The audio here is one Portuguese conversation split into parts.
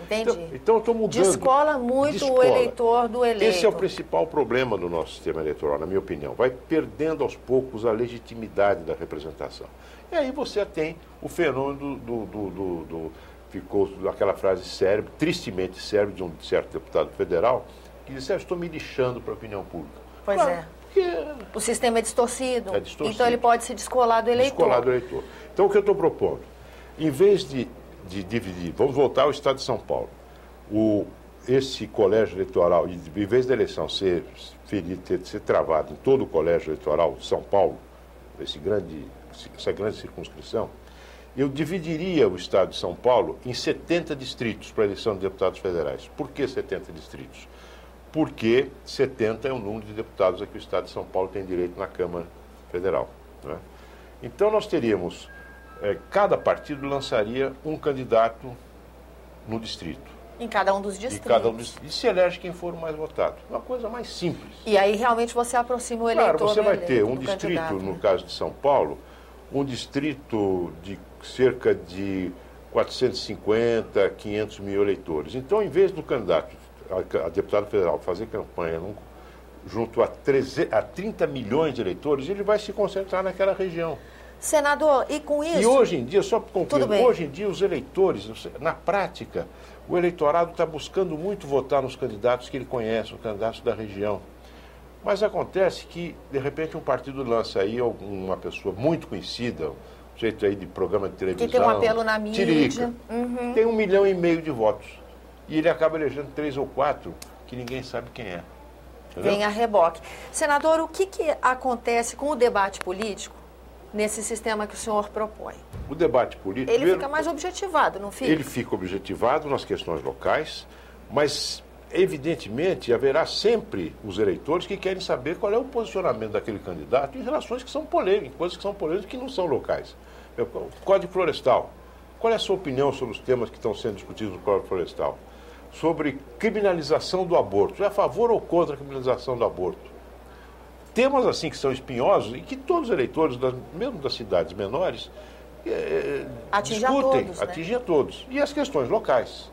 Entendi. Então eu estou mudando. Descola muito o eleitor do eleito. Esse é o principal problema do nosso sistema eleitoral, na minha opinião. Vai perdendo aos poucos a legitimidade da representação. E aí você tem o fenômeno ficou aquela frase cérebro, tristemente cérebro, de um certo deputado federal, que disse, estou me lixando para a opinião pública. Pois é. O sistema é distorcido, então ele pode se descolar do eleitor. Descolar do eleitor. Então o que eu estou propondo? Em vez de dividir, vamos voltar ao Estado de São Paulo. Esse colégio eleitoral, em vez da eleição ser travado em todo o colégio eleitoral de São Paulo, essa grande circunscrição, eu dividiria o Estado de São Paulo em 70 distritos para a eleição de deputados federais. Por que 70 distritos? Porque 70 é o número de deputados a que o Estado de São Paulo tem direito na Câmara Federal. Né? Então nós teríamos, cada partido lançaria um candidato no distrito. Em cada um dos distritos. E se elege quem for o mais votado. Uma coisa mais simples. E aí realmente você aproxima o eleitor. Claro, você vai ter um distrito, no caso de São Paulo, um distrito de cerca de 450, 500 mil eleitores. Então, em vez do candidato a deputado federal fazer campanha junto a 30 milhões de eleitores, ele vai se concentrar naquela região. Senador, e com isso... E hoje em dia, só para concluir, hoje em dia os eleitores, na prática, o eleitorado está buscando muito votar nos candidatos que ele conhece, os candidatos da região. Mas acontece que, de repente, um partido lança aí uma pessoa muito conhecida, um jeito aí de programa de televisão... Que tem um apelo na mídia. Tiririca, tem 1,5 milhão de votos. E ele acaba elegendo 3 ou 4 que ninguém sabe quem é. Entendeu? Vem a reboque. Senador, o que acontece com o debate político nesse sistema que o senhor propõe? O debate político... Ele fica mais objetivado, não fica? Ele fica objetivado nas questões locais, mas, evidentemente, haverá sempre os eleitores que querem saber qual é o posicionamento daquele candidato em relações que são polêmicas, coisas que são polêmicas que não são locais. O Código Florestal. Qual é a sua opinião sobre os temas que estão sendo discutidos no Código Florestal? Sobre criminalização do aborto. É a favor ou contra a criminalização do aborto? Temas assim que são espinhosos e que todos os eleitores, mesmo das cidades menores, discutem, atingem a todos. E as questões locais.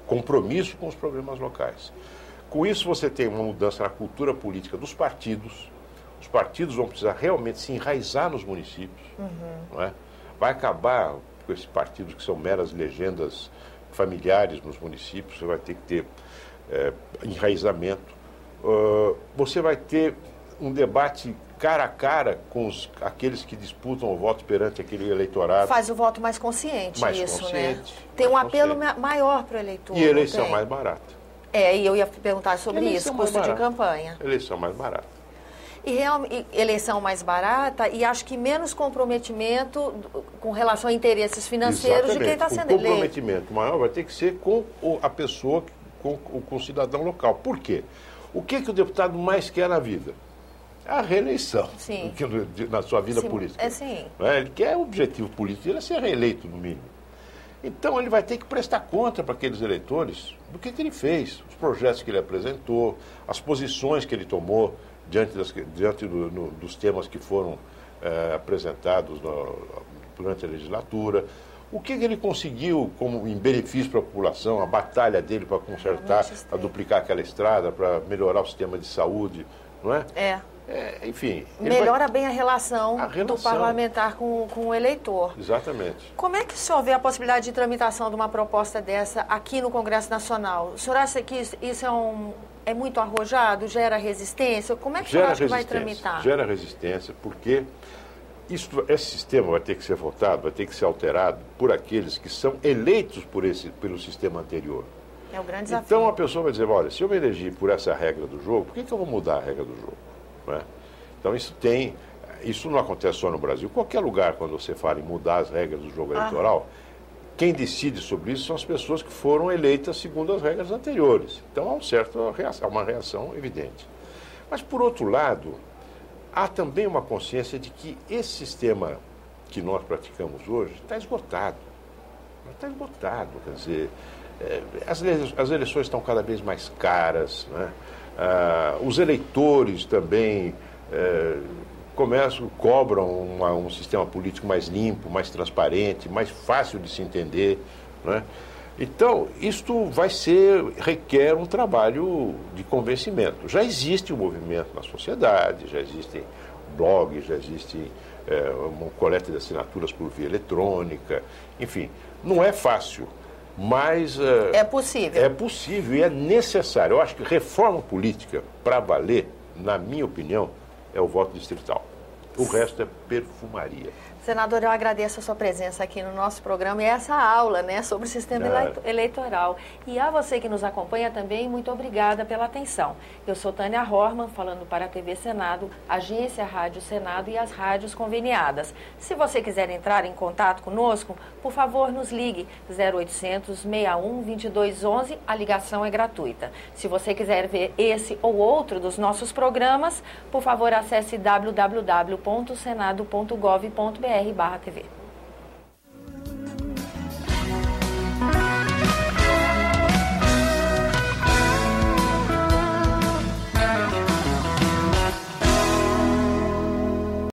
Compromisso com os problemas locais. Com isso você tem uma mudança na cultura política dos partidos. Os partidos vão precisar realmente se enraizar nos municípios. Não é? Vai acabar com esses partidos que são meras legendas familiares nos municípios. Você vai ter que ter enraizamento. Você vai ter um debate cara a cara com aqueles que disputam o voto perante aquele eleitorado. Faz o voto mais consciente, né? Tem um apelo maior para o eleitor. E eleição mais barata. E eu ia perguntar sobre isso, custo de campanha. Eleição mais barata. E eleição mais barata e acho que menos comprometimento com relação a interesses financeiros de quem está sendo eleito. O comprometimento maior vai ter que ser com a pessoa, com o cidadão local. Por quê? O que o deputado mais quer na vida? A reeleição. Sim. Na sua vida política. Sim. Ele quer o objetivo político, ele é ser reeleito, no mínimo. Então, ele vai ter que prestar conta para aqueles eleitores do que ele fez, os projetos que ele apresentou, as posições que ele tomou diante dos temas que foram apresentados durante a legislatura. O que ele conseguiu como em benefício para a população, a batalha dele para consertar, para duplicar aquela estrada, para melhorar o sistema de saúde, não é? Enfim. Melhora bem a relação do parlamentar com o eleitor. Exatamente. Como é que o senhor vê a possibilidade de tramitação de uma proposta dessa aqui no Congresso Nacional? O senhor acha que isso é muito arrojado, gera resistência? Como é que o senhor acha que vai tramitar? Gera resistência, porque esse sistema vai ter que ser votado, vai ter que ser alterado por aqueles que são eleitos pelo sistema anterior. É o grande desafio. Então a pessoa vai dizer, olha, se eu me elegi por essa regra do jogo, por que eu vou mudar a regra do jogo? Não é? Então isso não acontece só no Brasil. Qualquer lugar, quando você fala em mudar as regras do jogo eleitoral, quem decide sobre isso são as pessoas que foram eleitas segundo as regras anteriores. Então há uma reação evidente. Mas, por outro lado, há também uma consciência de que esse sistema que nós praticamos hoje está esgotado. Está esgotado, quer dizer, as eleições estão cada vez mais caras, né? Os eleitores também cobram um sistema político mais limpo, mais transparente, mais fácil de se entender, né? Então, isto requer um trabalho de convencimento. Já existe um movimento na sociedade, já existem blogs, já existe uma coleta de assinaturas por via eletrônica, enfim, não é fácil, mas... é possível. É possível e é necessário. Eu acho que reforma política, para valer, na minha opinião, é o voto distrital. O resto é perfumaria. Senador, eu agradeço a sua presença aqui no nosso programa e essa aula, né, sobre o sistema eleitoral. E a você que nos acompanha também, muito obrigada pela atenção. Eu sou Tânia Horman, falando para a TV Senado, Agência Rádio Senado e as rádios conveniadas. Se você quiser entrar em contato conosco, por favor, nos ligue 0800 61 2211, a ligação é gratuita. Se você quiser ver esse ou outro dos nossos programas, por favor, acesse www.senado.gov.br/TV.